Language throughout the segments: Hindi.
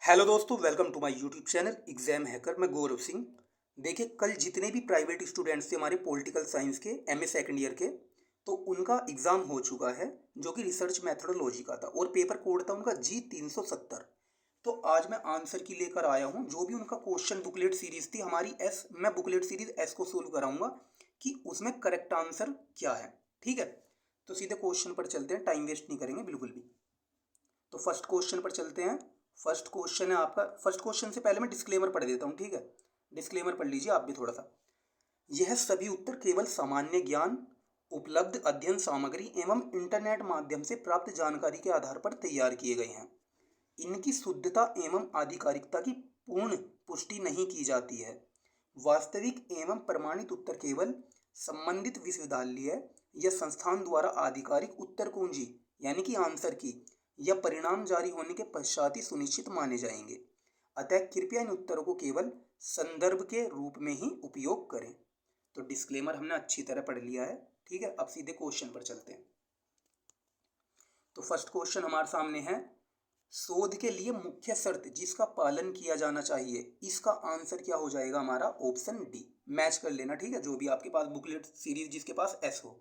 हेलो दोस्तों, welcome to my YouTube channel exam hacker. मैं गौरव सिंह। देखिए, कल जितने भी प्राइवेट स्टूडेंट्स थे हमारे पॉलिटिकल साइंस के एमए सेकंड ईयर के, तो उनका एग्ज़ाम हो चुका है, जो कि रिसर्च मैथडोलॉजी का था और पेपर कोड था उनका G 370। तो आज मैं आंसर की लेकर आया हूँ। जो भी उनका क्वेश्चन बुकलेट सीरीज थी हमारी एस, मैं बुकलेट सीरीज एस को सोल्व कराऊंगा कि उसमें करेक्ट आंसर क्या है। ठीक है, तो सीधे क्वेश्चन पर चलते हैं, टाइम वेस्ट नहीं करेंगे बिल्कुल भी। तो फर्स्ट क्वेश्चन पर चलते हैं। फर्स्ट क्वेश्चन है आपका। फर्स्ट क्वेश्चन से पहले मैं डिस्क्लेमर पढ़ देता हूँ, ठीक है। डिस्क्लेमर पढ़ लीजिए आप भी थोड़ा सा। यह सभी उत्तर केवल सामान्य ज्ञान, उपलब्ध अध्ययन सामग्री एवं इंटरनेट माध्यम से प्राप्त जानकारी के आधार पर तैयार किए गए हैं। इनकी शुद्धता एवं आधिकारिकता की पूर्ण पुष्टि नहीं की जाती है। वास्तविक एवं प्रमाणित उत्तर केवल संबंधित विश्वविद्यालय या संस्थान द्वारा आधिकारिक उत्तर कुंजी यानी कि आंसर की या परिणाम जारी होने के पश्चात ही सुनिश्चित माने जाएंगे। अतः कृपया इन उत्तरों को केवल संदर्भ के रूप में ही उपयोग करें। तो डिस्क्लेमर हमने अच्छी तरह पढ़ लिया है, ठीक है। अब सीधे क्वेश्चन पर चलते हैं। तो फर्स्ट क्वेश्चन हमारे सामने है, शोध के लिए मुख्य शर्त जिसका पालन किया जाना चाहिए, इसका आंसर क्या हो जाएगा हमारा? Option D. मैच कर लेना, ठीक है, जो भी आपके पास बुकलेट सीरीज जिसके पास एस हो,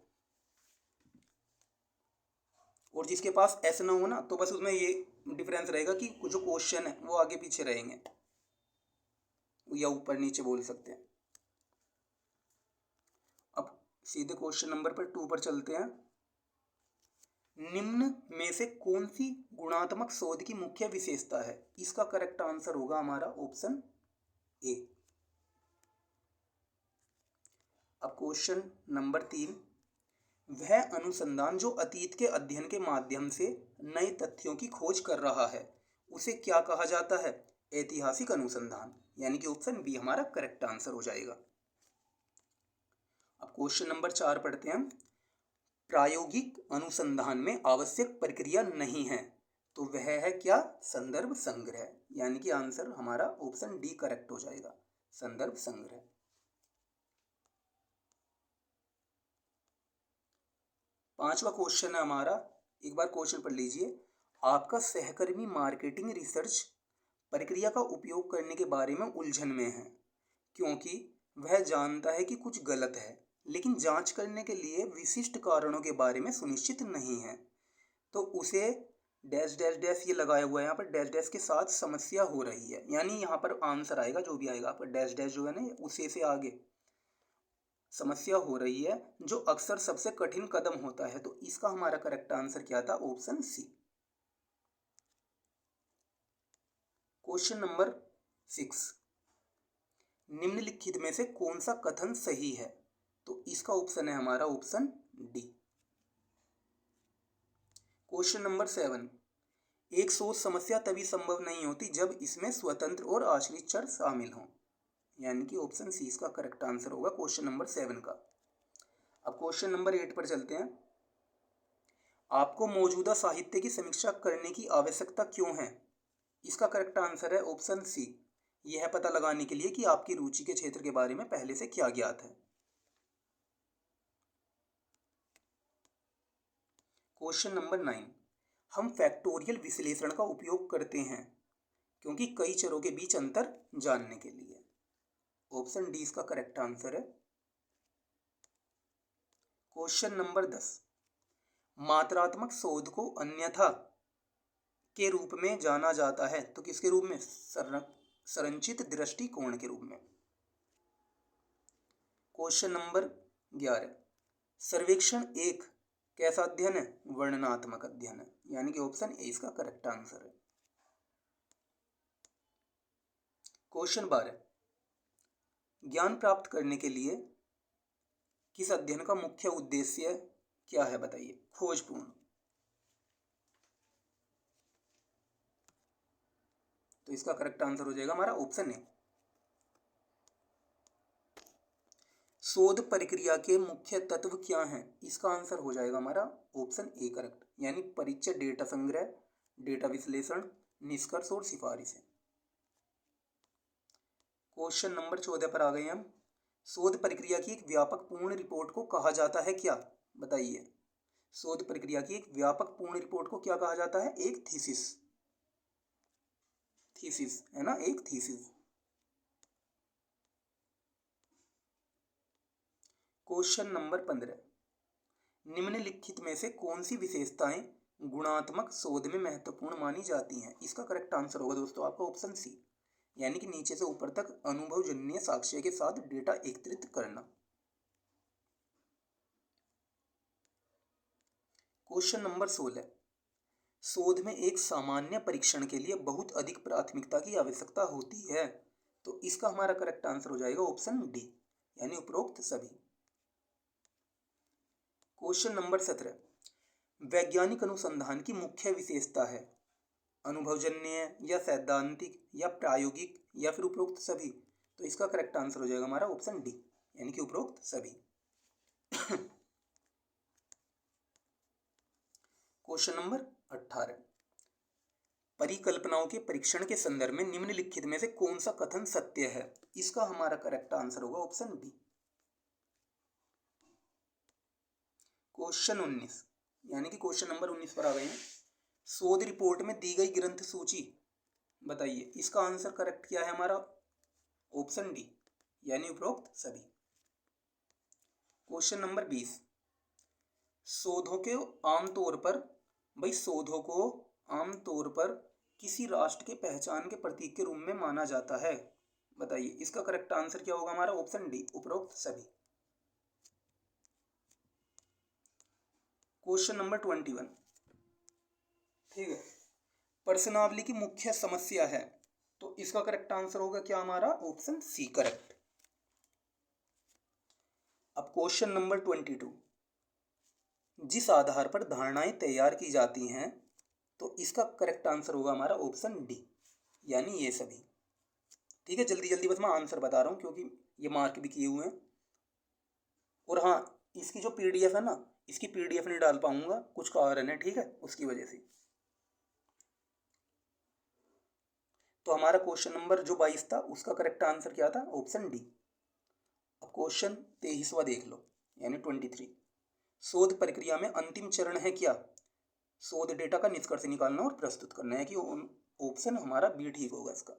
और जिसके पास एस ना हो ना, तो बस उसमें ये डिफरेंस रहेगा कि जो क्वेश्चन है वो आगे पीछे रहेंगे या ऊपर नीचे बोल सकते हैं। अब सीधे क्वेश्चन नंबर पर 2 पर चलते हैं। निम्न में से कौन सी गुणात्मक शोध की मुख्य विशेषता है? इसका करेक्ट आंसर होगा हमारा ऑप्शन ए। अब क्वेश्चन नंबर 3, वह अनुसंधान जो अतीत के अध्ययन के माध्यम से नए तथ्यों की खोज कर रहा है उसे क्या कहा जाता है? ऐतिहासिक अनुसंधान, यानी कि ऑप्शन बी हमारा करेक्ट आंसर हो जाएगा। अब क्वेश्चन नंबर 4 पढ़ते हैं। प्रायोगिक अनुसंधान में आवश्यक प्रक्रिया नहीं है, तो वह है क्या? संदर्भ संग्रह, यानी कि आंसर हमारा ऑप्शन डी करेक्ट हो जाएगा, संदर्भ संग्रह। पांचवा क्वेश्चन है हमारा, एक बार क्वेश्चन पढ़ लीजिए। आपका सहकर्मी मार्केटिंग रिसर्च प्रक्रिया का उपयोग करने के बारे में उलझन में है, क्योंकि वह जानता है कि कुछ गलत है, लेकिन जांच करने के लिए विशिष्ट कारणों के बारे में सुनिश्चित नहीं है। तो उसे डैश डैश डैश ये लगाया हुआ है यहाँ पर, डैश डैश के साथ समस्या हो रही है, यानी यहाँ पर आंसर आएगा जो भी आएगा आपका डैश डैश जो है ना, उसे से आगे समस्या हो रही है, जो अक्सर सबसे कठिन कदम होता है। तो इसका हमारा करेक्ट आंसर क्या था? Option C. क्वेश्चन नंबर 6, निम्नलिखित में से कौन सा कथन सही है? तो इसका ऑप्शन है हमारा ऑप्शन डी। क्वेश्चन नंबर 7, एक शोध समस्या तभी संभव नहीं होती जब इसमें स्वतंत्र और आश्रित चर शामिल हों, यानी कि ऑप्शन सी इसका करेक्ट आंसर होगा क्वेश्चन नंबर 7 का। अब क्वेश्चन नंबर 8 पर चलते हैं। आपको मौजूदा साहित्य की समीक्षा करने की आवश्यकता क्यों है? इसका करेक्ट आंसर है ऑप्शन सी, यह पता लगाने के लिए कि आपकी रुचि के क्षेत्र के बारे में पहले से क्या ज्ञात है। क्वेश्चन नंबर 9, हम फैक्टोरियल विश्लेषण का उपयोग करते हैं क्योंकि कई चरों के बीच अंतर जानने के लिए। ऑप्शन डी इसका करेक्ट आंसर है। क्वेश्चन नंबर 10, मात्रात्मक शोध को अन्यथा के रूप में जाना जाता है, तो किसके रूप में? संरचित दृष्टिकोण के रूप में। क्वेश्चन नंबर 11, सर्वेक्षण एक कैसा अध्ययन है? वर्णनात्मक अध्ययन है, यानी कि ऑप्शन ए इसका करेक्ट आंसर है। क्वेश्चन 12, ज्ञान प्राप्त करने के लिए किस अध्ययन का मुख्य उद्देश्य क्या है? बताइए। खोजपूर्ण। तो इसका करेक्ट आंसर हो जाएगा हमारा ऑप्शन ए। शोध प्रक्रिया के मुख्य तत्व क्या हैं? इसका आंसर हो जाएगा हमारा ऑप्शन ए करेक्ट, यानी परिचय, डेटा संग्रह, डेटा विश्लेषण, निष्कर्ष और सिफारिशें। क्वेश्चन नंबर 14 पर आ गए हम। शोध प्रक्रिया की एक व्यापक पूर्ण रिपोर्ट को कहा जाता है क्या? बताइए। शोध प्रक्रिया की एक व्यापक पूर्ण रिपोर्ट को क्या कहा जाता है? एक थीसिस। थीसिस है ना, एक थीसिस। क्वेश्चन नंबर 15, निम्नलिखित में से कौन सी विशेषताएं गुणात्मक शोध में महत्वपूर्ण मानी जाती हैं? इसका करेक्ट आंसर होगा दोस्तों आपका ऑप्शन सी, यानी कि नीचे से ऊपर तक अनुभवजन्य साक्ष्य के साथ डेटा एकत्रित करना। क्वेश्चन नंबर 16, शोध में एक सामान्य परीक्षण के लिए बहुत अधिक प्राथमिकता की आवश्यकता होती है, तो इसका हमारा करेक्ट आंसर हो जाएगा ऑप्शन डी, यानी उपरोक्त सभी। क्वेश्चन नंबर 17, वैज्ञानिक अनुसंधान की मुख्य विशेषता है अनुभवजन्य या सैद्धांतिक या प्रायोगिक या फिर उपरोक्त सभी, तो इसका करेक्ट आंसर हो जाएगा हमारा ऑप्शन डी, यानी कि उपरोक्त सभी। क्वेश्चन नंबर 18, परिकल्पनाओं के परीक्षण के संदर्भ में निम्नलिखित में से कौन सा कथन सत्य है? इसका हमारा करेक्ट आंसर होगा ऑप्शन बी। क्वेश्चन 19, यानी कि क्वेश्चन नंबर 19 पर आ गए हैं। शोध रिपोर्ट में दी गई ग्रंथ सूची बताइए, इसका आंसर करेक्ट क्या है हमारा ऑप्शन डी, यानी उपरोक्त सभी। क्वेश्चन नंबर 20, शोधों को आमतौर पर किसी राष्ट्र के पहचान के प्रतीक के रूप में माना जाता है, बताइए इसका करेक्ट आंसर क्या होगा हमारा ऑप्शन डी, उपरोक्त सभी। क्वेश्चन नंबर 21, ठीक है, प्रश्नावली की मुख्य समस्या है, तो इसका करेक्ट आंसर होगा क्या हमारा ऑप्शन सी, करेक्ट। अब क्वेश्चन नंबर 22, जिस आधार पर धारणाएं तैयार की जाती हैं, तो इसका करेक्ट आंसर होगा हमारा ऑप्शन डी, यानी ये सभी। ठीक है, जल्दी जल्दी बस मैं आंसर बता रहा हूँ क्योंकि ये मार्क भी किए हुए हैं। और हाँ, इसकी जो पीडीएफ है ना, इसकी पीडीएफ नहीं डाल पाऊंगा, कुछ कारण है, ठीक है, उसकी वजह से। तो हमारा क्वेश्चन नंबर जो 22 था उसका करेक्ट आंसर क्या था, ऑप्शन डी। अब क्वेश्चन 23वां देख लो, यानी 23, शोध प्रक्रिया में अंतिम चरण है क्या? शोध डेटा का निष्कर्ष निकालना और प्रस्तुत करना है, कि ऑप्शन हमारा बी ठीक होगा इसका।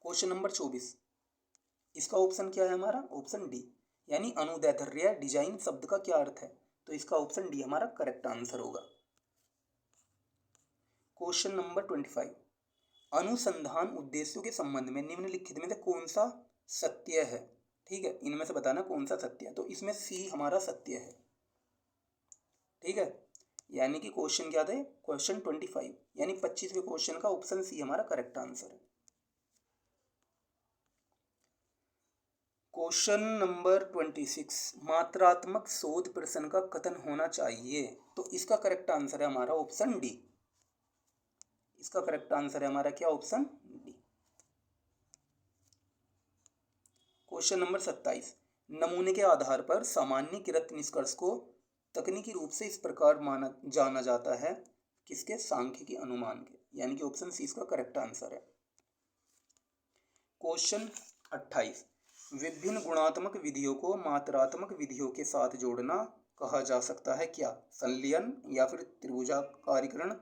क्वेश्चन नंबर 24, इसका ऑप्शन क्या है हमारा ऑप्शन डी, यानी अनुदैर्ध्य डिजाइन शब्द का क्या अर्थ है? तो इसका ऑप्शन डी हमारा करेक्ट आंसर होगा। क्वेश्चन नंबर 25, अनुसंधान उद्देश्यों के संबंध में निम्नलिखित में से कौन सा सत्य है? ठीक है, इनमें से बताना कौन सा सत्य है, तो इसमें सी हमारा सत्य है। ठीक है, यानी कि क्वेश्चन क्या थे, क्वेश्चन 25, यानी 25वें क्वेश्चन का ऑप्शन सी हमारा करेक्ट आंसर है। क्वेश्चन नंबर 26, मात्रात्मक शोध प्रश्न का कथन होना चाहिए, तो इसका करेक्ट आंसर है हमारा ऑप्शन डी। इसका करेक्ट आंसर है हमारा क्या, ऑप्शन डी। क्वेश्चन नंबर 27, नमूने के आधार पर सामान्यीकृत निष्कर्ष को तकनीकी रूप से इस प्रकार जाना जाता है, किसके, सांख्यिकी अनुमान के, यानी कि ऑप्शन सी इसका करेक्ट आंसर है। क्वेश्चन 28, विभिन्न गुणात्मक विधियों को मात्रात्मक विधियों के साथ जोड़ना कहा जा सकता है क्या? संलयन या फिर त्रिभुजाकारीकरण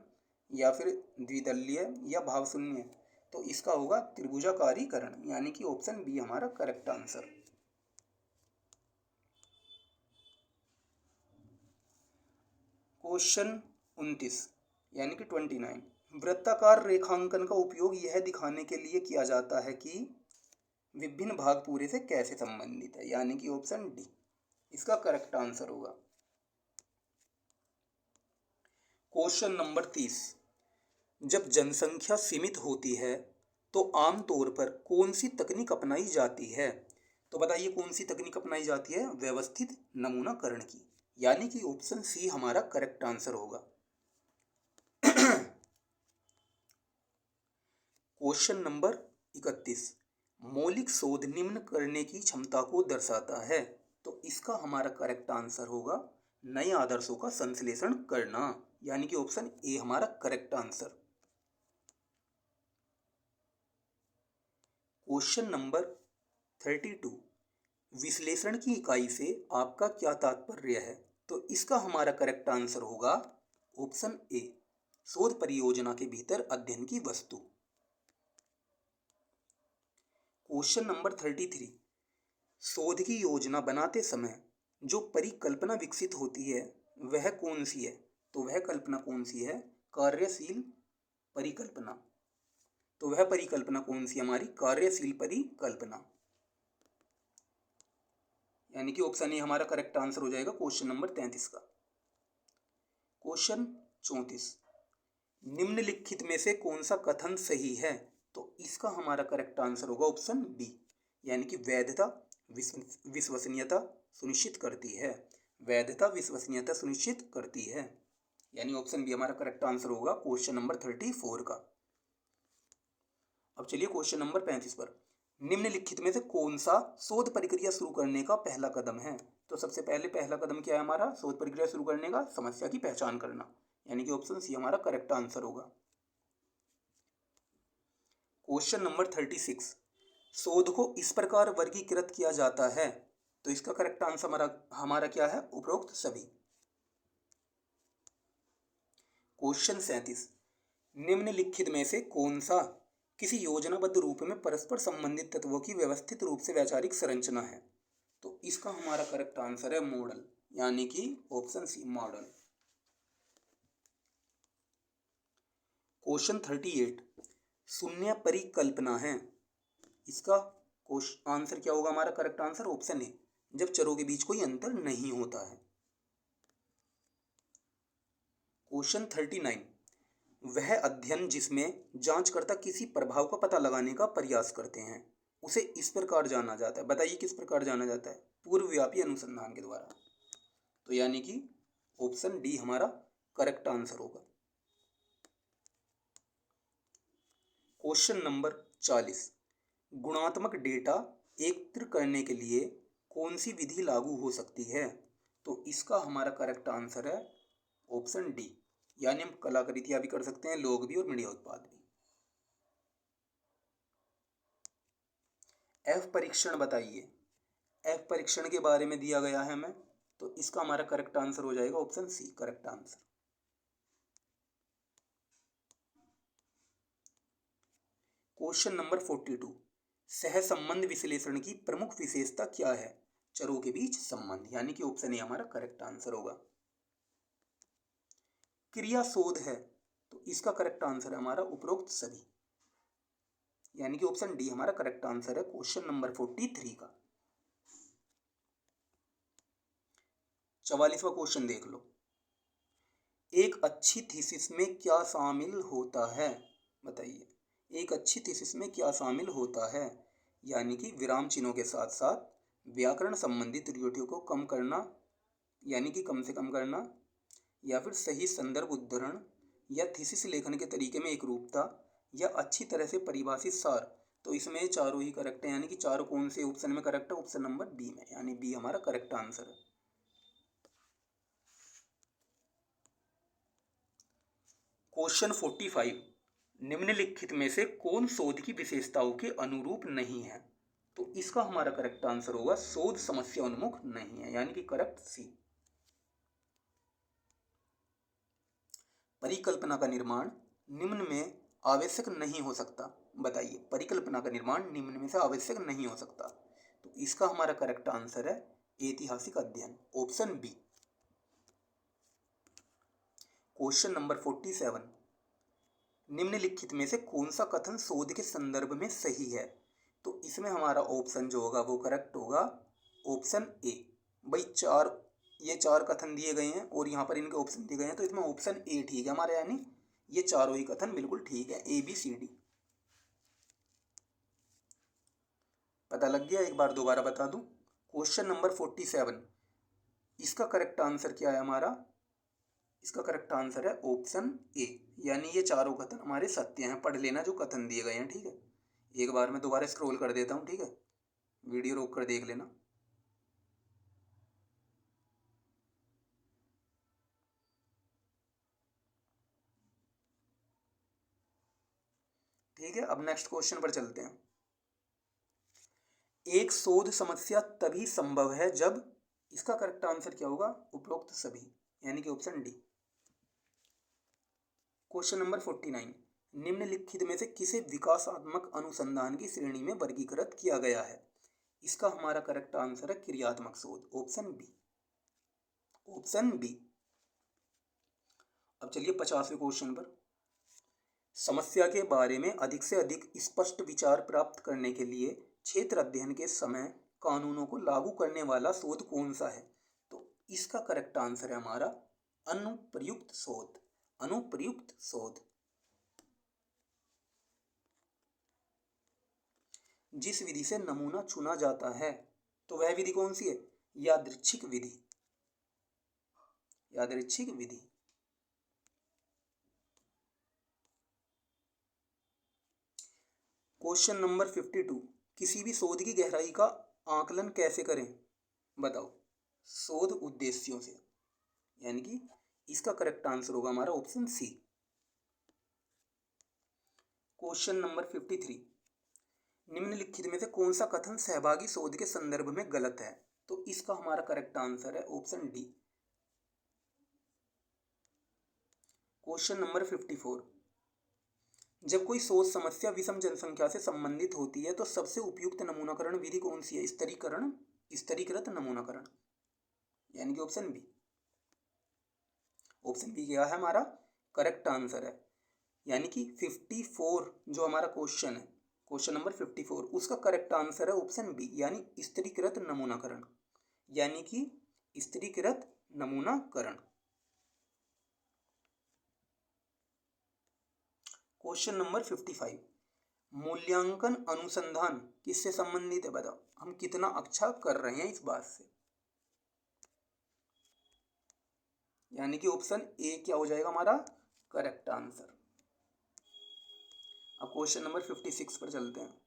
या फिर द्विदलीय या भावशून्य, तो इसका होगा त्रिभुजाकारीकरण, यानी कि ऑप्शन बी हमारा करेक्ट आंसर। क्वेश्चन 29, यानी कि 29, वृत्ताकार रेखांकन का उपयोग यह दिखाने के लिए किया जाता है कि विभिन्न भाग पूरे से कैसे संबंधित है, यानी कि ऑप्शन डी इसका करेक्ट आंसर होगा। क्वेश्चन नंबर 30, जब जनसंख्या सीमित होती है तो आमतौर पर कौन सी तकनीक अपनाई जाती है? तो बताइए कौन सी तकनीक अपनाई जाती है? व्यवस्थित नमूनाकरण की, यानी कि ऑप्शन सी हमारा करेक्ट आंसर होगा। क्वेश्चन नंबर 31, मौलिक शोध निम्न करने की क्षमता को दर्शाता है, तो इसका हमारा करेक्ट आंसर होगा नए आदर्शों का संश्लेषण करना, यानी कि ऑप्शन ए हमारा करेक्ट आंसर। क्वेश्चन नंबर 32, विश्लेषण की इकाई से आपका क्या तात्पर्य है? तो इसका हमारा करेक्ट आंसर होगा ऑप्शन ए शोध परियोजना के भीतर अध्ययन की वस्तु। क्वेश्चन नंबर 33, शोध की योजना बनाते समय जो परिकल्पना विकसित होती है वह कौन सी है? तो वह कल्पना कौन सी है? कार्यशील परिकल्पना। तो वह परिकल्पना कौन सी हमारी? कार्यशील परिकल्पना, यानी कि ऑप्शन ए हमारा करेक्ट आंसर हो जाएगा क्वेश्चन नंबर 33 का। क्वेश्चन 34, निम्नलिखित में से कौन सा कथन सही है? तो इसका हमारा करेक्ट आंसर होगा ऑप्शन बी, यानी कि वैधता विश्वसनीयता सुनिश्चित करती है। वैधता विश्वसनीयता सुनिश्चित करती है, यानी ऑप्शन बी हमारा करेक्ट आंसर होगा क्वेश्चन नंबर 34 का। अब चलिए क्वेश्चन नंबर 35 पर, निम्नलिखित में से कौन सा शोध प्रक्रिया शुरू करने का पहला कदम है? तो सबसे पहले पहला कदम क्या है हमारा शोध प्रक्रिया शुरू करने का? समस्या की पहचान करना, यानी कि ऑप्शन सी हमारा करेक्ट आंसर होगा। क्वेश्चन नंबर 36, शोध को इस प्रकार वर्गीकृत किया जाता है, तो इसका करेक्ट आंसर हमारा क्या है? उपरोक्त सभी। क्वेश्चन 37, निम्नलिखित में से कौन सा किसी योजनाबद्ध रूप में परस्पर संबंधित तत्वों की व्यवस्थित रूप से वैचारिक संरचना है? तो इसका हमारा करेक्ट आंसर है मॉडल, यानी कि ऑप्शन सी मॉडल। क्वेश्चन 38, शून्य परिकल्पना है, इसका आंसर क्या होगा? हमारा करेक्ट आंसर ऑप्शन ए, जब चरों के बीच कोई अंतर नहीं होता है। क्वेश्चन 39, वह अध्ययन जिसमें जांचकर्ता किसी प्रभाव का पता लगाने का प्रयास करते हैं उसे इस प्रकार जाना जाता है। बताइए किस प्रकार जाना जाता है? पूर्वव्यापी अनुसंधान के द्वारा। तो यानी कि ऑप्शन डी हमारा करेक्ट आंसर होगा। क्वेश्चन नंबर 40, गुणात्मक डेटा एकत्र करने के लिए कौन सी विधि लागू हो सकती है? तो इसका हमारा करेक्ट आंसर है ऑप्शन डी, यानी हम कलाकृतियां भी कर सकते हैं, लोग भी और मीडिया उत्पाद भी। एफ परीक्षण बताइए, एफ परीक्षण के बारे में दिया गया है हमें, तो इसका हमारा करेक्ट आंसर हो जाएगा option C correct answer. Question number 42, सहसंबंध विश्लेषण की प्रमुख विशेषता क्या है? चरों के बीच संबंध, यानी कि ऑप्शन ए हमारा करेक्ट आंसर होगा। क्रिया शोध है, तो इसका करेक्ट आंसर है हमारा उपरोक्त सभी, यानी कि ऑप्शन डी हमारा करेक्ट आंसर है क्वेश्चन नंबर 43 का। 44वां क्वेश्चन देख लो, एक अच्छी थीसिस में क्या शामिल होता है? बताइए एक अच्छी थीसिस में क्या शामिल होता है? यानी कि विराम चिन्हों के साथ साथ व्याकरण संबंधी त्रुटियों को कम करना, यानी कि कम से कम करना, या फिर सही संदर्भ उद्धरण, या थीसिस लेखन के तरीके में एक रूपता, या अच्छी तरह से परिभाषित सार। तो इसमें चारों ही करेक्ट है, यानी कि चारों कौन से ऑप्शन में करेक्ट है? ऑप्शन नंबर बी में, यानी बी हमारा करेक्ट आंसर है। क्वेश्चन 45, निम्नलिखित में से कौन शोध की विशेषताओं के अनुरूप नहीं है? तो इसका हमारा करेक्ट आंसर होगा शोध समस्या उन्मुख नहीं है, यानी कि करेक्ट सी। परिकल्पना का निर्माण निम्न में आवश्यक नहीं हो सकता। बताइए परिकल्पना का निर्माण निम्न में से आवश्यक नहीं हो सकता, तो इसका हमारा करेक्ट आंसर है ऐतिहासिक अध्ययन, ऑप्शन बी। क्वेश्चन नंबर 47, निम्नलिखित में से कौन सा कथन शोध के संदर्भ में सही है? तो इसमें हमारा ऑप्शन जो होगा वो करेक्ट होगा ऑप्शन ए। भाई ये चार कथन दिए गए हैं और यहाँ पर इनके ऑप्शन दिए गए हैं, तो इसमें ऑप्शन ए ठीक है हमारा, यानी ये चारों ही कथन बिल्कुल ठीक है, ए बी सी डी। पता लग गया? एक बार दोबारा बता दूं, क्वेश्चन नंबर 47, इसका करेक्ट आंसर क्या है हमारा? इसका करेक्ट आंसर है ऑप्शन ए, यानी ये चारों कथन हमारे सत्य हैं। पढ़ लेना जो कथन दिए गए हैं, ठीक है। एक बार मैं दोबारा स्क्रॉल कर देता हूँ, ठीक है, वीडियो रोक कर देख लेना। ठीक है, अब नेक्स्ट क्वेश्चन पर चलते हैं। एक शोध समस्या तभी संभव है जब, इसका करेक्ट आंसर क्या होगा? उपरोक्त सभी, यानी कि ऑप्शन डी। क्वेश्चन नंबर 49, निम्नलिखित में से किसे विकासात्मक अनुसंधान की श्रेणी में वर्गीकृत किया गया है? इसका हमारा करेक्ट आंसर है क्रियात्मक शोध, ऑप्शन बी, ऑप्शन बी। अब चलिए 50वें क्वेश्चन पर। समस्या के बारे में अधिक से अधिक स्पष्ट विचार प्राप्त करने के लिए क्षेत्र अध्ययन के समय कानूनों को लागू करने वाला शोध कौन सा है? तो इसका करेक्ट आंसर है हमारा अनुप्रयुक्त शोध, अनुप्रयुक्त शोध। जिस विधि से नमूना चुना जाता है तो वह विधि कौन सी है? यादृच्छिक विधि, यादृच्छिक विधि। क्वेश्चन नंबर 52, किसी भी शोध की गहराई का आकलन कैसे करें? बताओ। शोध उद्देश्यों से, यानी कि इसका करेक्ट आंसर होगा हमारा ऑप्शन सी। क्वेश्चन नंबर 53, निम्नलिखित में से कौन सा कथन सहभागी शोध के संदर्भ में गलत है? तो इसका हमारा करेक्ट आंसर है ऑप्शन डी। क्वेश्चन नंबर 54, जब कोई शोध समस्या विषम जनसंख्या से संबंधित होती है तो सबसे उपयुक्त नमूनाकरण विधि कौन सी है? स्तरीकरण, स्तरीकृत नमूनाकरण, यानी कि ऑप्शन बी। ऑप्शन बी क्या है हमारा करेक्ट आंसर है, यानी कि 54 जो हमारा क्वेश्चन है, क्वेश्चन नंबर 54, उसका करेक्ट आंसर है ऑप्शन बी, यानी स्तरीकृत नमूनाकरण, यानी कि स्तरीकृत नमूनाकरण। क्वेश्चन नंबर 55, मूल्यांकन अनुसंधान किससे संबंधित है? बताओ, हम कितना अच्छा कर रहे हैं इस बात से, यानी कि ऑप्शन ए क्या हो जाएगा हमारा करेक्ट आंसर। अब क्वेश्चन नंबर 56 पर चलते हैं।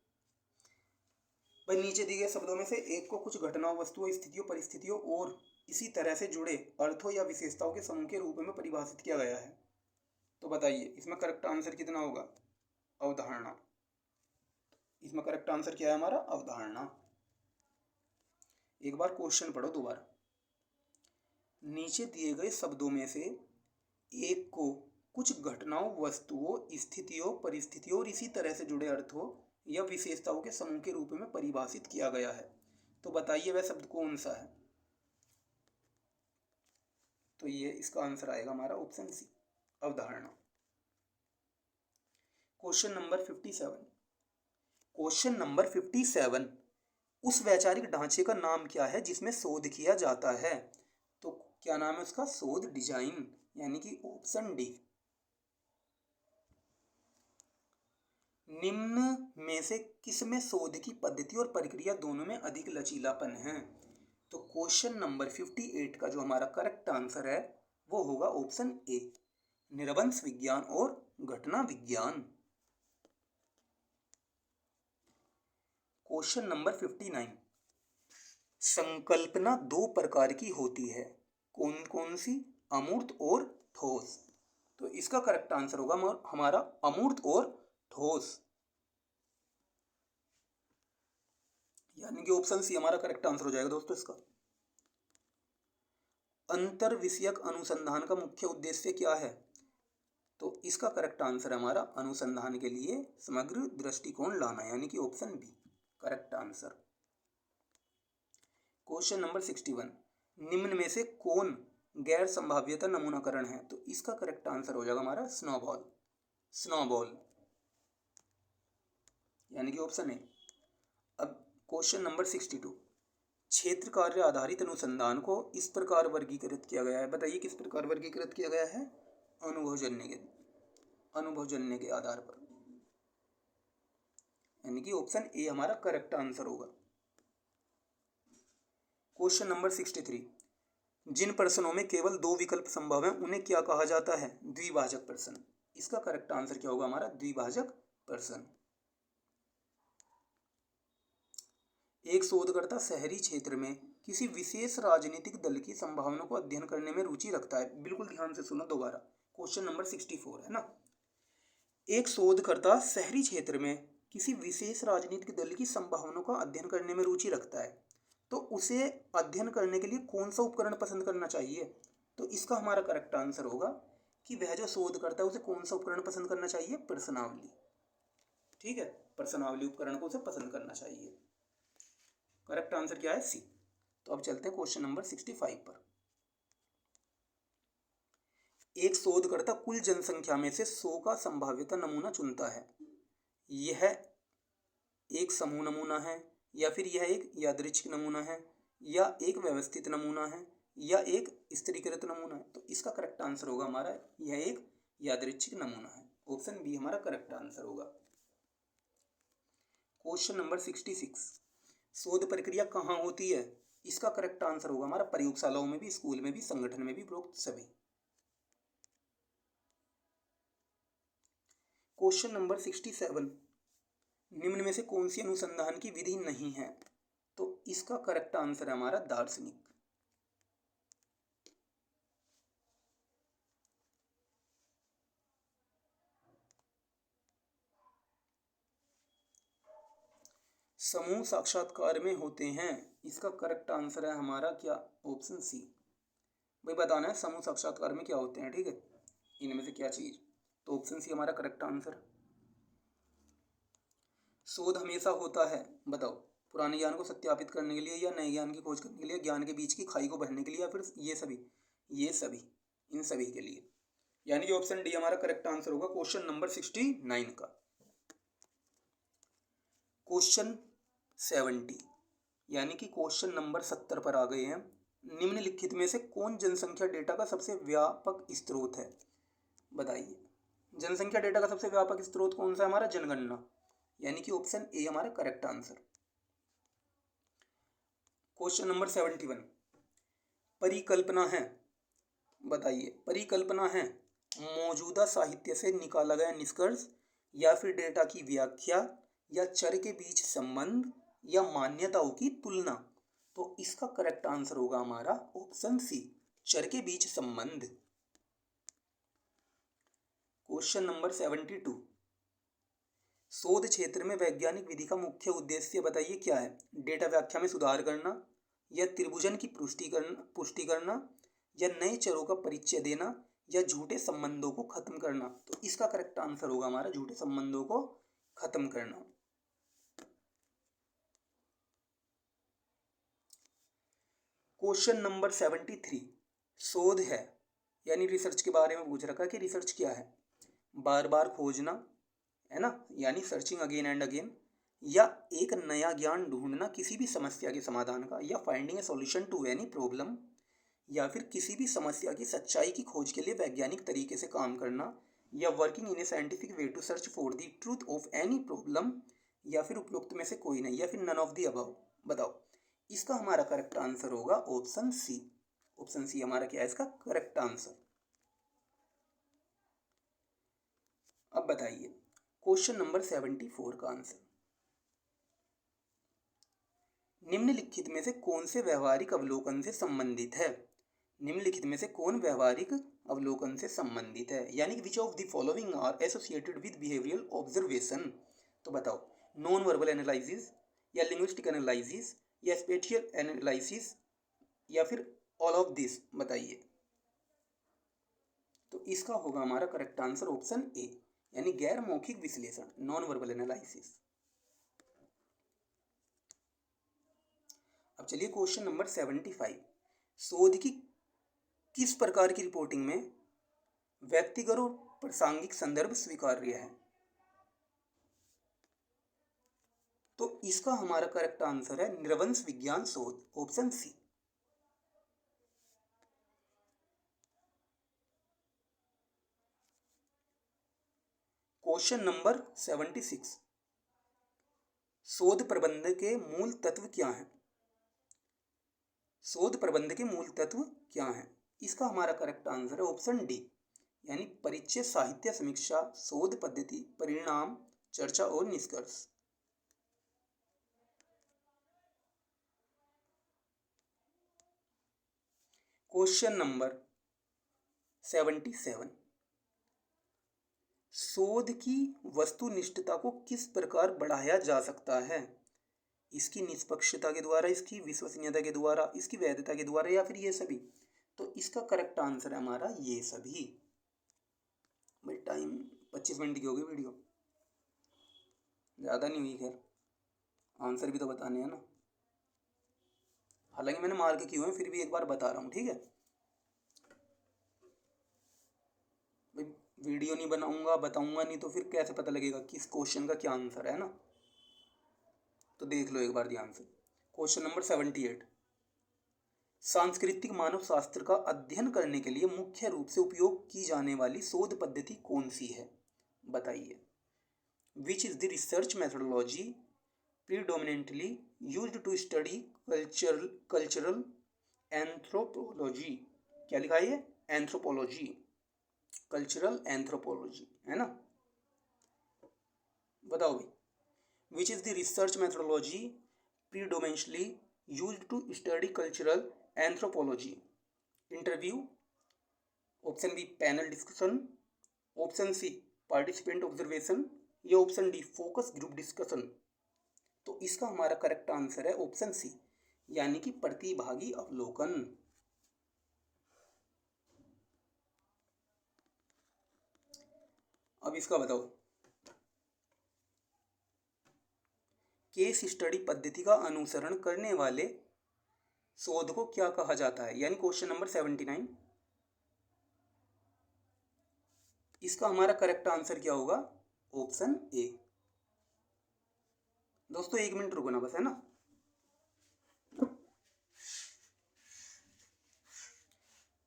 भाई नीचे दिए गए शब्दों में से एक को कुछ घटनाओं, वस्तुओं, स्थितियों, परिस्थितियों और इसी तरह से जुड़े अर्थों या विशेषताओं के समूह के रूप में परिभाषित किया गया है। तो बताइए इसमें करेक्ट आंसर कितना होगा? अवधारणा। इसमें करेक्ट आंसर क्या है हमारा? अवधारणा। एक बार क्वेश्चन पढ़ो दोबारा। नीचे दिए गए शब्दों में से एक को कुछ घटनाओं, वस्तुओं, स्थितियों, परिस्थितियों और इसी तरह से जुड़े अर्थों या विशेषताओं के समूह के रूप में परिभाषित किया गया है। तो बताइए वह शब्द कौन सा है? तो ये इसका आंसर आएगा हमारा ऑप्शन सी, अवधारणा। क्वेश्चन नंबर 57, क्वेश्चन नंबर 57, उस वैचारिक ढांचे का नाम क्या है जिसमें शोध किया जाता है? तो क्या नाम है उसका? शोध डिजाइन, यानी कि ऑप्शन डी। निम्न में से किसमें शोध की पद्धति और प्रक्रिया दोनों में अधिक लचीलापन है? तो क्वेश्चन नंबर 58 का जो हमारा करेक्ट आंसर है वो होगा ऑप्शन ए, निरवंश विज्ञान और घटना विज्ञान। क्वेश्चन नंबर 59, संकल्पना दो प्रकार की होती है, कौन कौन सी? अमूर्त और ठोस। तो इसका करेक्ट आंसर होगा हमारा अमूर्त और ठोस, यानी कि ऑप्शन सी हमारा करेक्ट आंसर हो जाएगा दोस्तों इसका। अंतर विषयक अनुसंधान का मुख्य उद्देश्य क्या है? तो इसका करेक्ट आंसर हमारा अनुसंधान के लिए समग्र दृष्टिकोण लाना, यानी कि option B correct answer. Question number 61, निम्न में से कौन गैर संभाव्यता नमूनाकरण है? तो इसका करेक्ट आंसर हो जाएगा हमारा स्नोबॉल, स्नोबॉल, यानी कि ऑप्शन ए। अब क्वेश्चन नंबर 62, क्षेत्र कार्य आधारित अनुसंधान को इस प्रकार वर्गीकृत किया गया है। बताइए किस प्रकार वर्गीकृत किया गया है? अनुभवजन्य के आधार पर, यानी कि ऑप्शन ए हमारा करेक्ट आंसर होगा। क्वेश्चन नंबर 63, जिन प्रश्नों में केवल दो विकल्प संभव हैं उन्हें क्या कहा जाता है? द्विभाजक प्रश्न। इसका करेक्ट आंसर क्या होगा हमारा? द्विभाजक प्रश्न। एक शोधकर्ता शहरी क्षेत्र में किसी विशेष राजनीतिक दल की संभावना को अध्ययन करने में रुचि रखता है। बिल्कुल ध्यान से सुनो दोबारा, क्वेश्चन नंबर 64 है ना। एक शोधकर्ता शहरी क्षेत्र में किसी विशेष राजनीतिक दल की संभावना का अध्ययन करने में रुचि रखता है, तो उसे अध्ययन करने के लिए कौन सा उपकरण पसंद करना चाहिए? तो इसका हमारा करेक्ट आंसर होगा कि वह जो शोध करता है उसे कौन सा उपकरण पसंद करना चाहिए, प्रश्नावली। ठीक है, प्रश्नावली उपकरण को उसे पसंद करना चाहिए। करेक्ट आंसर क्या है, सी। तो अब चलते हैं क्वेश्चन नंबर 65 पर। एक शोधकर्ता कुल जनसंख्या में से 100 का संभाव्यता नमूना चुनता है। यह एक समूह नमूना है, या फिर यह एक यादृच्छिक नमूना है, या एक व्यवस्थित नमूना है, या एक स्थिरीकृत नमूना है। तो इसका करेक्ट आंसर होगा हमारा यह एक यादृच्छिक नमूना है। ऑप्शन बी हमारा करेक्ट आंसर होगा। क्वेश्चन नंबर 66, शोध प्रक्रिया कहाँ होती है? इसका करेक्ट आंसर होगा हमारा प्रयोगशालाओं में भी, स्कूल में भी, संगठन में भी, उपरोक्त सभी। क्वेश्चन नंबर 67, निम्न में से कौन सी अनुसंधान की विधि नहीं है? तो इसका करेक्ट आंसर है हमारा दार्शनिक। समूह साक्षात्कार में होते हैं, इसका करेक्ट आंसर है हमारा क्या, ऑप्शन सी। भाई बताना है समूह साक्षात्कार में क्या होते हैं, ठीक है, इनमें से क्या चीज। तो ऑप्शन सी हमारा करेक्ट आंसर। शोध हमेशा होता है, बताओ, पुराने ज्ञान को सत्यापित करने के लिए, या नए ज्ञान की खोज करने के लिए, ज्ञान के बीच की खाई को भरने के लिए, या फिर ये सभी, इन सभी के लिए। यानी कि ऑप्शन डी हमारा करेक्ट आंसर होगा क्वेश्चन नंबर 69 का। क्वेश्चन 70 यानी कि क्वेश्चन नंबर 70 पर आ गए हैं। निम्नलिखित में से कौन जनसंख्या डेटा का सबसे व्यापक स्रोत है? बताइए, जनसंख्या डेटा का सबसे व्यापक स्रोत कौन सा है? हमारा जनगणना, यानी कि ऑप्शन ए हमारा करेक्ट आंसर। क्वेश्चन नंबर 71, परिकल्पना है, बताइए, परिकल्पना है मौजूदा साहित्य से निकाला गया निष्कर्ष, या फिर डेटा की व्याख्या, या चर के बीच संबंध, या मान्यताओं की तुलना। तो इसका करेक्ट आंसर होगा हमारा ऑप्शन सी, चर के बीच संबंध। क्वेश्चन नंबर 72, शोध क्षेत्र में वैज्ञानिक विधि का मुख्य उद्देश्य बताइए क्या है? डेटा व्याख्या में सुधार करना, या त्रिभुजन की पुष्टि करना, या नए चरों का परिचय देना, या झूठे संबंधों को खत्म करना। तो इसका करेक्ट आंसर होगा हमारा झूठे संबंधों को खत्म करना। क्वेश्चन नंबर 73, शोध है यानी रिसर्च के बारे में पूछ रखा कि रिसर्च क्या है? बार बार खोजना है ना, यानी सर्चिंग अगेन एंड अगेन, या एक नया ज्ञान ढूंढना किसी भी समस्या के समाधान का, या finding a solution to any problem, या फिर किसी भी समस्या की सच्चाई की खोज के लिए वैज्ञानिक तरीके से काम करना, या working in a scientific way to search for the truth of any problem, या फिर उपरोक्त में से कोई नहीं, या फिर नन ऑफ द अबव। बताओ, इसका हमारा करेक्ट आंसर होगा ऑप्शन सी। ऑप्शन सी हमारा क्या है इसका करेक्ट आंसर। अब बताइए क्वेश्चन नंबर 74 का आंसर। निम्नलिखित में से कौन से व्यवहारिक अवलोकन से संबंधित है? निम्नलिखित में से कौन व्यवहारिक अवलोकन से संबंधित है, यानी कि which of the following are associated with behavioural observation. तो बताओ, नॉन वर्बल एनालिसिस, या लिंग्विस्टिक एनालिसिस, या स्पेटियल एनालिसिस, या फिर ऑल ऑफ दिस। बताइए, तो इसका होगा हमारा करेक्ट आंसर ऑप्शन ए, यानी गैर मौखिक विश्लेषण, नॉन वर्बल एनालिसिस। अब चलिए क्वेश्चन नंबर 75, शोध की किस प्रकार की रिपोर्टिंग में व्यक्तिगत और प्रासंगिक संदर्भ स्वीकार्य है? तो इसका हमारा करेक्ट आंसर है निरवंश विज्ञान शोध, ऑप्शन सी। क्वेश्चन नंबर 76, शोध प्रबंध के मूल तत्व क्या हैं? शोध प्रबंध के मूल तत्व क्या हैं? इसका हमारा करेक्ट आंसर है ऑप्शन डी, यानी परिचय, साहित्य, समीक्षा, शोध पद्धति, परिणाम, चर्चा और निष्कर्ष। क्वेश्चन नंबर 77, शोध की वस्तुनिष्ठता को किस प्रकार बढ़ाया जा सकता है? इसकी निष्पक्षता के द्वारा, इसकी विश्वसनीयता के द्वारा, इसकी वैधता के द्वारा, या फिर ये सभी। तो इसका करेक्ट आंसर है हमारा ये सभी। 25 मिनट की होगी वीडियो, ज़्यादा नहीं हुई। खैर आंसर भी तो बताने हैं ना, हालांकि मैंने मार्क किए हुए हैं, फिर भी एक बार बता रहा हूँ, ठीक है भाई। वीडियो नहीं बनाऊंगा, बताऊंगा नहीं, तो फिर कैसे पता लगेगा किस क्वेश्चन का क्या आंसर है ना। तो देख लो एक बार ध्यान से। क्वेश्चन नंबर 78, सांस्कृतिक मानव शास्त्र का अध्ययन करने के लिए मुख्य रूप से उपयोग की जाने वाली शोध पद्धति कौन सी है, बताइए। Which is the research methodology predominantly used to study cultural anthropology. क्या लिखा है ये, एंथ्रोपोलॉजी, कल्चरल एंथ्रोपोलॉजी है ना। बताओ भाई, which is the research methodology predominantly used to study cultural anthropology. Interview, option B panel discussion, option C participant observation, या option D focus group discussion. तो इसका हमारा करेक्ट आंसर है ऑप्शन सी, यानी कि प्रतिभागी अवलोकन। अब इसका बताओ, केस स्टडी पद्धति का अनुसरण करने वाले शोध को क्या कहा जाता है, यानी क्वेश्चन नंबर 79। इसका हमारा करेक्ट आंसर क्या होगा, ऑप्शन ए। दोस्तों 1 मिनट रुकना बस, है ना।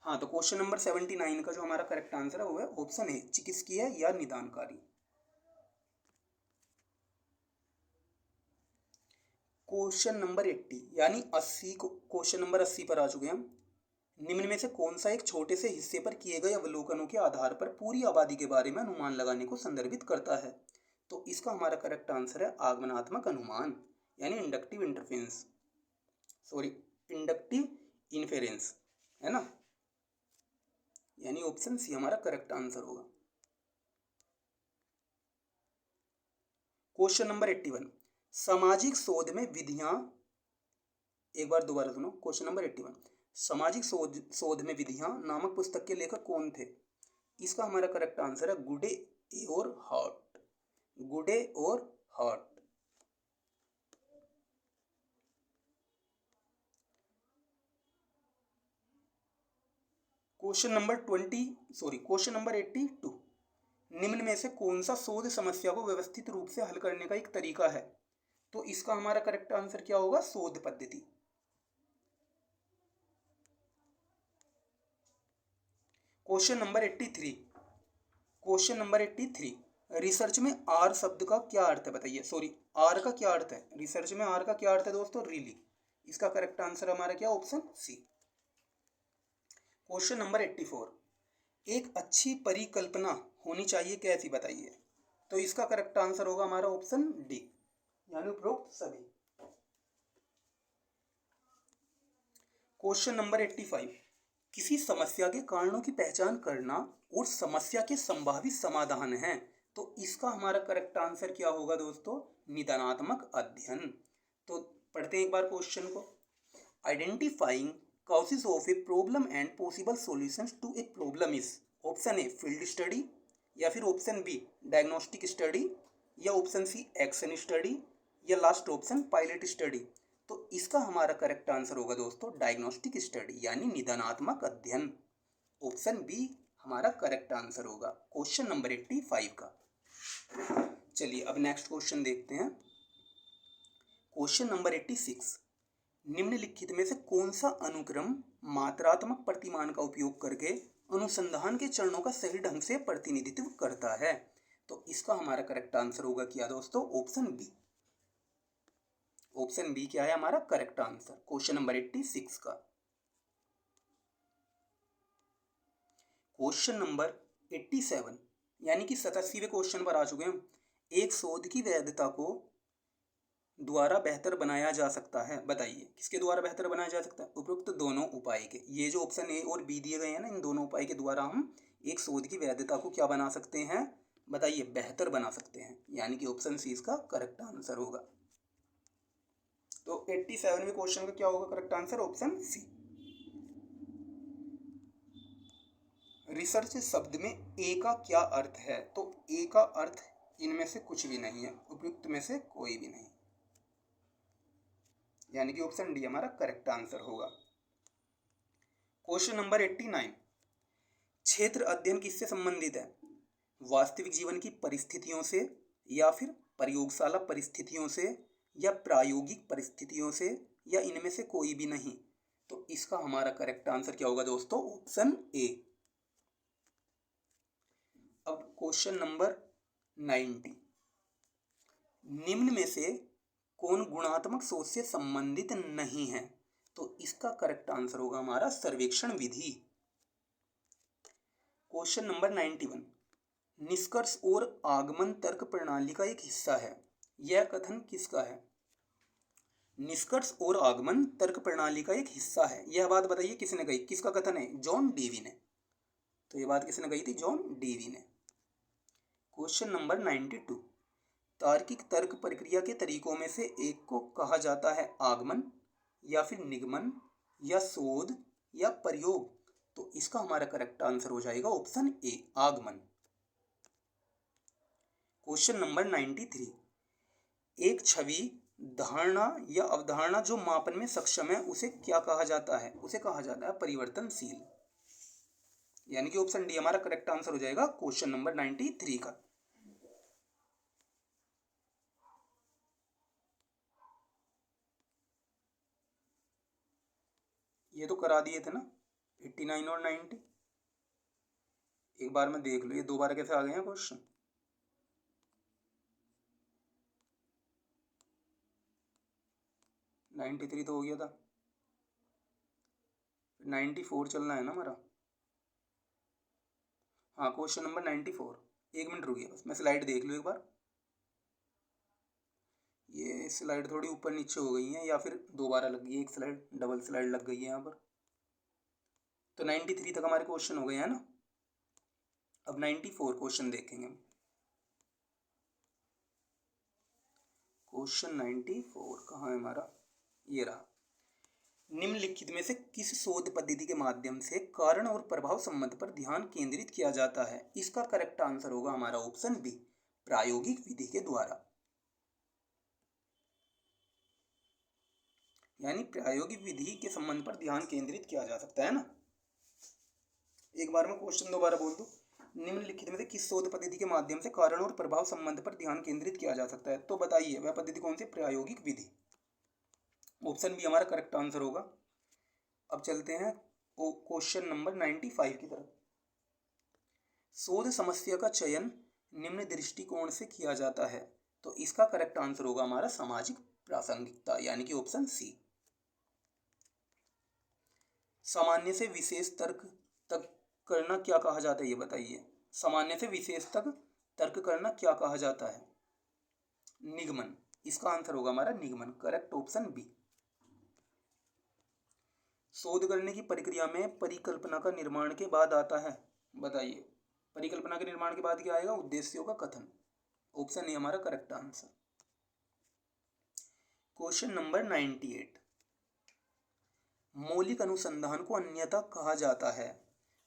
हाँ, तो क्वेश्चन नंबर 79 का जो हमारा करेक्ट आंसर है वो है ऑप्शन ए, चिकित्सकीय या निदानकारी। क्वेश्चन नंबर 80 यानी 80, क्वेश्चन नंबर 80 पर आ चुके हैं हम। निम्न में से कौन सा एक छोटे से हिस्से पर किए गए अवलोकनों के आधार पर पूरी आबादी के बारे में अनुमान लगाने को संदर्भित करता है। तो इसका हमारा करेक्ट आंसर है आगमनात्मक अनुमान, यानी inductive interference, sorry inductive inference, है ना, यानी ऑप्शन सी हमारा करेक्ट आंसर होगा। क्वेश्चन नंबर 81, सामाजिक शोध में विधियां, एक बार दोबारा सुनो। क्वेश्चन नंबर 81, सामाजिक शोध में विधियां नामक पुस्तक के लेखक कौन थे। इसका हमारा करेक्ट आंसर है गुडे और हार्ट, गुडे और हार्ट। क्वेश्चन नंबर 82, निम्न में से कौन सा शोध समस्या को व्यवस्थित रूप से हल करने का एक तरीका है। तो इसका हमारा करेक्ट आंसर क्या होगा, शोध पद्धति। Question number 83, question number 83, research में आर शब्द का क्या अर्थ है, बताइए। सॉरी, आर का क्या अर्थ है, रिसर्च में आर का क्या अर्थ है दोस्तों, रिली। इसका करेक्ट आंसर हमारा क्या, ऑप्शन सी। क्वेश्चन नंबर 84, एक अच्छी परिकल्पना होनी चाहिए कैसी, बताइए। तो इसका करेक्ट आंसर होगा हमारा ऑप्शन डी, यानी उपरोक्त सभी। क्वेश्चन नंबर 85, किसी समस्या के कारणों की पहचान करना और समस्या के संभावित समाधान है। तो इसका हमारा करेक्ट आंसर क्या होगा दोस्तों, निदानात्मक अध्ययन। तो पढ़ते हैं एक बार क्वेश्चन को। Identifying causes of a problem and possible solutions to a problem is, option a field study, या फिर ऑप्शन बी डायग्नोस्टिक स्टडी, या ऑप्शन सी एक्शन स्टडी, या लास्ट ऑप्शन पायलट स्टडी। तो इसका हमारा करेक्ट आंसर होगा दोस्तों डायग्नोस्टिक स्टडी, यानी निदानात्मक अध्ययन। ऑप्शन बी हमारा करेक्ट आंसर होगा क्वेश्चन नंबर 85 का। चलिए अब नेक्स्ट क्वेश्चन देखते हैं। क्वेश्चन नंबर 86, निम्नलिखित में से कौन सा अनुक्रम मात्रात्मक प्रतिमान का उपयोग करके अनुसंधान के चरणों का सही ढंग से प्रतिनिधित्व करता है। तो इसका हमारा करेक्ट आंसर होगा क्या दोस्तों, ऑप्शन बी। ऑप्शन बी क्या है हमारा करेक्ट आंसर क्वेश्चन नंबर 86 का। क्वेश्चन नंबर 87 यानी कि 87वें क्वेश्चन पर आ चुके हैं हम। एक शोध की वैधता को द्वारा बेहतर बनाया जा सकता है, बताइए किसके द्वारा बेहतर बनाया जा सकता है, उपरोक्त दोनों उपाय के। ये जो ऑप्शन ए और बी दिए गए हैं ना, इन दोनों उपाय के द्वारा हम एक शोध की वैधता को क्या बना सकते हैं, बताइए, बेहतर बना सकते हैं, यानी कि ऑप्शन सी इसका करेक्ट आंसर होगा। तो 87वें क्वेश्चन का क्या होगा correct answer, option C. Research शब्द में ए का क्या अर्थ है? तो ए का अर्थ इनमें से कुछ भी नहीं है, उपयुक्त में से कोई भी नहीं, यानी कि ऑप्शन डी हमारा करेक्ट आंसर होगा। क्वेश्चन नंबर 89, क्षेत्र अध्ययन किससे संबंधित है? वास्तविक जीवन की परिस्थितियों से, या फिर प्रयोगशाला परिस्थितियों से, या प्रायोगिक परिस्थितियों से, या इनमें से कोई भी नहीं। तो इसका हमारा करेक्ट आंसर क्या होगा दोस्तों? Option A. अब क्वेश्चन नंबर 90, निम्न में से कौन गुणात्मक सोच से संबंधित नहीं है? तो इसका करेक्ट आंसर होगा हमारा सर्वेक्षण विधि। क्वेश्चन नंबर 91, निष्कर्ष और आगमन तर्क प्रणाली का एक हिस्सा है, यह कथन किसका है? निष्कर्ष और आगमन तर्क प्रणाली का एक हिस्सा है, यह बात बताइए किसने कही, किसका कथन है? जॉन डीवी ने। तो ये बात किसने कही थी? जॉन डीवी ने। क्वेश्चन नंबर 92, तार्किक तर्क प्रक्रिया के तरीकों में से एक को कहा जाता है आगमन, या फिर निगमन, या शोध, या प्रयोग। तो इसका हमारा करेक्ट आंसर हो जाएगा ऑप्शन ए, आगमन। क्वेश्चन नंबर 93, एक छवि, धारणा या अवधारणा जो मापन में सक्षम है उसे क्या कहा जाता है? उसे कहा जाता है परिवर्तनशील, यानी कि ऑप्शन डी हमारा करेक्ट आंसर हो जाएगा क्वेश्चन नंबर 93 का। ये तो करा दिए थे ना 89 और 90, एक बार में देख लो ये दोबारा कैसे आ गए हैं क्वेश्चन। 93 तो हो गया था, 94 चलना है ना हमारा। हाँ क्वेश्चन नंबर 94, एक मिनट रुकिए बस मैं स्लाइड देख लूँ एक बार। ये स्लाइड थोड़ी ऊपर नीचे हो गई है, या फिर दोबारा लग गई है, एक स्लाइड डबल स्लाइड लग गई है यहाँ पर। तो 93 तक हमारे क्वेश्चन हो गए हैं ना। अब 94 क्वेश्चन देखेंगे हम। क्वेश्चन 94 कहाँ है हमारा? ये रहा। निम्नलिखित में से किस शोध पद्धति के माध्यम से कारण और प्रभाव संबंध पर ध्यान केंद्रित किया जाता है? इसका करेक्ट आंसर होगा हमारा ऑप्शन बी, प्रायोगिक विधि के द्वारा, यानी प्रायोगिक विधि के संबंध पर ध्यान केंद्रित किया जा सकता है ना। एक बार में क्वेश्चन दोबारा बोल दूं, निम्नलिखित में से किस शोध पद्धति के माध्यम से कारण और प्रभाव संबंध पर ध्यान केंद्रित किया जा सकता है? तो बताइए वह पद्धति कौन सी? प्रायोगिक विधि। ऑप्शन बी हमारा करेक्ट आंसर होगा। अब चलते हैं क्वेश्चन नंबर 95 की तरफ। शोध समस्या का चयन निम्न दृष्टिकोण से किया जाता है, तो इसका करेक्ट आंसर होगा हमारा सामाजिक प्रासंगिकता, यानी कि ऑप्शन सी। सामान्य से विशेष तर्क तक करना क्या कहा जाता है? ये बताइए, सामान्य से विशेष तक तर्क करना क्या कहा जाता है? निगमन। इसका आंसर होगा हमारा निगमन, करेक्ट ऑप्शन बी। शोध करने की प्रक्रिया में परिकल्पना का निर्माण के बाद आता है, बताइए परिकल्पना के निर्माण के बाद क्या आएगा? उद्देश्यों का कथन, ऑप्शन ए हमारा करेक्ट आंसर। क्वेश्चन नंबर 98, मौलिक अनुसंधान को अन्यथा कहा जाता है,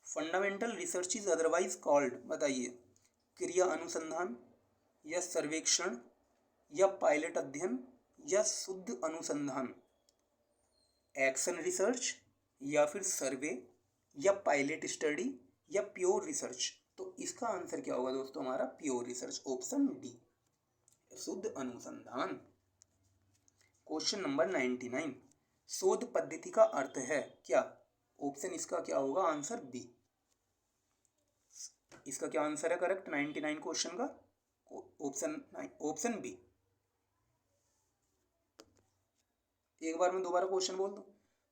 fundamental research is otherwise called. बताइए, क्रिया अनुसंधान, या सर्वेक्षण, या पायलट अध्ययन, या शुद्ध अनुसंधान, एक्शन रिसर्च, या फिर सर्वे, या पायलट स्टडी, या प्योर रिसर्च। तो इसका आंसर क्या होगा दोस्तों? हमारा प्योर रिसर्च, ऑप्शन डी, शुद्ध अनुसंधान। क्वेश्चन नंबर 99, शोध पद्धति का अर्थ है क्या? ऑप्शन इसका क्या होगा? Answer B. इसका क्या आंसर है करेक्ट 99 क्वेश्चन का? Option B. एक बार मैं दोबारा क्वेश्चन बोल दूं,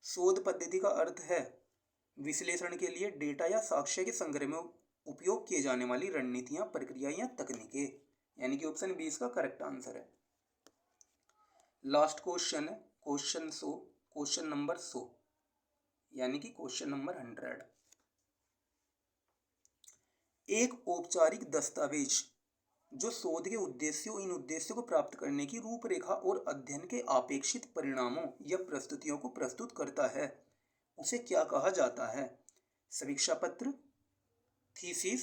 शोध पद्धति का अर्थ है विश्लेषण के लिए डेटा या साक्ष्य के संग्रह में उपयोग किए जाने वाली रणनीतियां, प्रक्रिया या तकनीकें, यानी कि ऑप्शन बी इसका करेक्ट आंसर है। लास्ट क्वेश्चन है क्वेश्चन नंबर 100, यानी कि क्वेश्चन नंबर 100। एक औपचारिक दस्तावेज जो शोध के इन उद्देश्यों को प्राप्त करने की रूपरेखा और अध्ययन के अपेक्षित परिणामों या प्रस्तुतियों को प्रस्तुत करता है, उसे क्या कहा जाता है? समीक्षा पत्र, थीसिस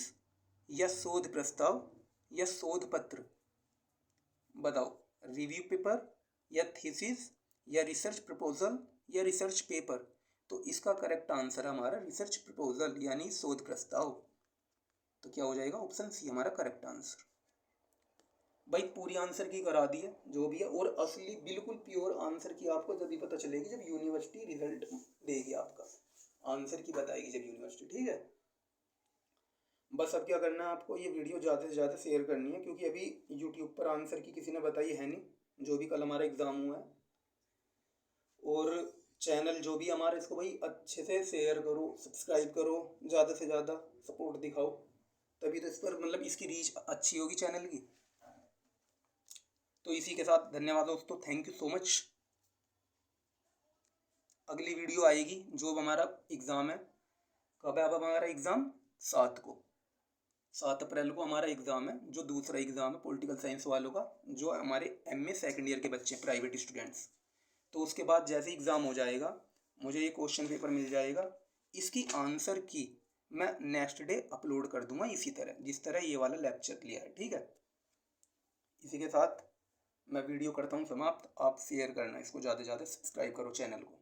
या शोध प्रस्ताव या शोध पत्र? बताओ, रिव्यू पेपर या थीसिस या रिसर्च प्रपोजल या रिसर्च पेपर? तो इसका करेक्ट आंसर हमारा रिसर्च प्रपोजल यानी शोध प्रस्ताव। तो क्या हो जाएगा, ऑप्शन सी हमारा करेक्ट आंसर। भाई पूरी आंसर की करा दी है जो भी है, और असली बिल्कुल प्योर आंसर की आपको जब भी पता चलेगी जब यूनिवर्सिटी रिजल्ट देगी, आपका आंसर की बताएगी जब यूनिवर्सिटी। ठीक है, बस अब क्या करना है आपको, ये वीडियो ज़्यादा से ज़्यादा शेयर करनी है, क्योंकि अभी यूट्यूब पर आंसर की किसी ने बताई है नहीं, जो भी कल हमारा एग्ज़ाम हुआ है। और चैनल जो भी हमारा, इसको भाई अच्छे से शेयर करो, सब्सक्राइब करो, ज़्यादा से ज़्यादा सपोर्ट दिखाओ, तभी तो इस पर मतलब इसकी रीच अच्छी होगी चैनल की। तो इसी के साथ धन्यवाद दोस्तों, थैंक यू सो मच। अगली वीडियो आएगी जो हमारा एग्ज़ाम है, कब है अब हमारा एग्ज़ाम? 7 अप्रैल को हमारा एग्ज़ाम है, जो दूसरा एग्ज़ाम है पॉलिटिकल साइंस वालों का, जो हमारे एमए सेकेंड ईयर के बच्चे हैं, प्राइवेट स्टूडेंट्स। तो उसके बाद जैसे एग्ज़ाम हो जाएगा, मुझे ये क्वेश्चन पेपर मिल जाएगा, इसकी आंसर की मैं नेक्स्ट डे अपलोड कर दूंगा, इसी तरह जिस तरह ये वाला लेक्चर लिया है। ठीक है, इसी के साथ मैं वीडियो करता हूँ समाप्त। आप शेयर करना इसको, ज़्यादा से ज़्यादा सब्सक्राइब करो चैनल को।